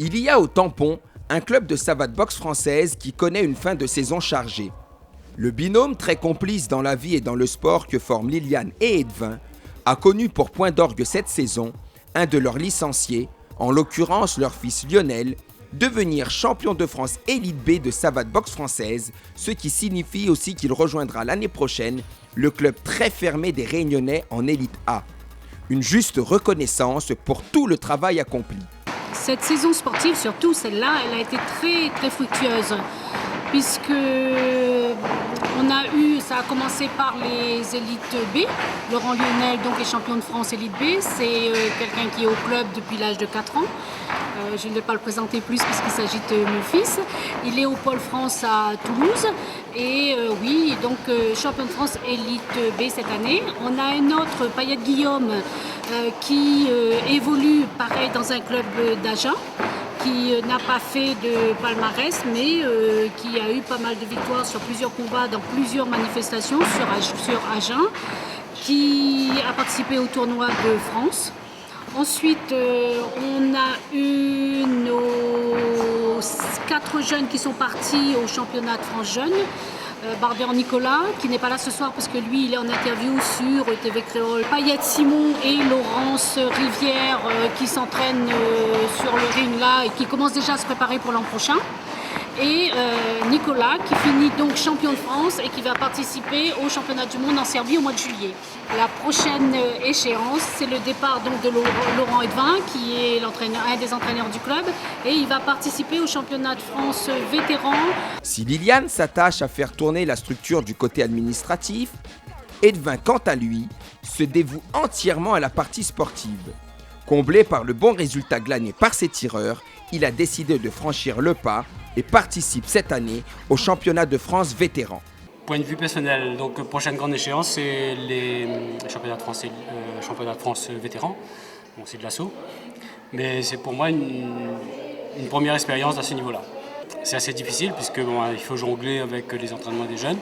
Il y a au Tampon un club de savate boxe française qui connaît une fin de saison chargée. Le binôme très complice dans la vie et dans le sport que forment Liliane et Edwin a connu pour point d'orgue cette saison un de leurs licenciés, en l'occurrence leur fils Lionel, devenir champion de France Élite B de savate boxe française, ce qui signifie aussi qu'il rejoindra l'année prochaine le club très fermé des Réunionnais en Élite A. Une juste reconnaissance pour tout le travail accompli. Cette saison sportive, surtout celle-là, elle a été très très fructueuse puisque ça a commencé par les élites B. Laurent Lionel donc est champion de France Élite B, c'est quelqu'un qui est au club depuis l'âge de 4 ans. Je ne vais pas le présenter plus puisqu'il s'agit de mon fils. Il est au Pôle France à Toulouse et champion de France Élite B cette année. On a un autre, Payette Guillaume, qui évolue pareil dans un club d'Agen, qui n'a pas fait de palmarès mais qui a eu pas mal de victoires sur plusieurs combats dans plusieurs manifestations sur Agen, qui a participé au tournoi de France. Ensuite, on a eu nos 4 jeunes qui sont partis au championnat de France Jeunes. Barbier Nicolas, qui n'est pas là ce soir parce que lui, il est en interview sur TV Créole. Payette Simon et Laurence Rivière qui s'entraînent sur le ring là et qui commencent déjà à se préparer pour l'an prochain. Et Nicolas qui finit donc champion de France et qui va participer au championnat du monde en Serbie au mois de juillet. La prochaine échéance, c'est le départ donc de Laurent Edwin qui est un des entraîneurs du club et il va participer au championnat de France vétéran. Si Liliane s'attache à faire tourner la structure du côté administratif, Edwin, quant à lui, se dévoue entièrement à la partie sportive. Comblé par le bon résultat glané par ses tireurs, il a décidé de franchir le pas et participe cette année au championnat de France vétéran. Point de vue personnel, donc prochaine grande échéance, c'est les championnats de France vétérans. Bon, c'est de l'assaut, mais c'est pour moi une première expérience à ce niveau-là. C'est assez difficile puisque il faut jongler avec les entraînements des jeunes.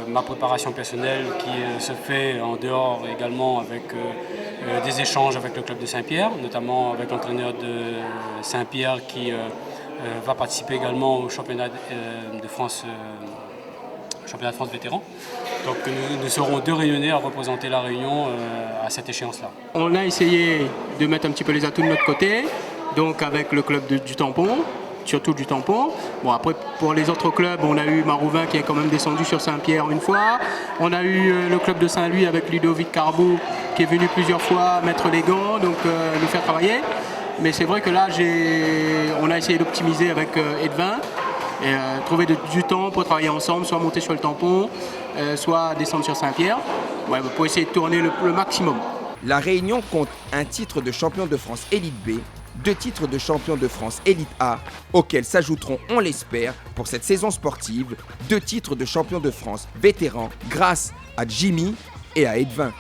Ma préparation personnelle qui se fait en dehors également avec des échanges avec le club de Saint-Pierre, notamment avec l'entraîneur de Saint-Pierre qui va participer également au championnat de France vétéran. Donc nous serons 2 Réunionnais à représenter la Réunion à cette échéance-là. On a essayé de mettre un petit peu les atouts de notre côté, donc avec le club du Tampon, surtout du Tampon. Bon, après, pour les autres clubs, on a eu Marouvain qui est quand même descendu sur Saint-Pierre une fois. On a eu le club de Saint-Louis avec Ludovic Carbou qui est venu plusieurs fois mettre les gants, donc nous faire travailler. Mais c'est vrai que là, on a essayé d'optimiser avec Edwin et trouver du temps pour travailler ensemble, soit monter sur le Tampon, soit descendre sur Saint-Pierre, pour essayer de tourner le maximum. La Réunion compte un titre de champion de France Élite B, 2 titres de champion de France Élite A, auxquels s'ajouteront, on l'espère, pour cette saison sportive, 2 titres de champion de France vétéran grâce à Jimmy et à Edwin.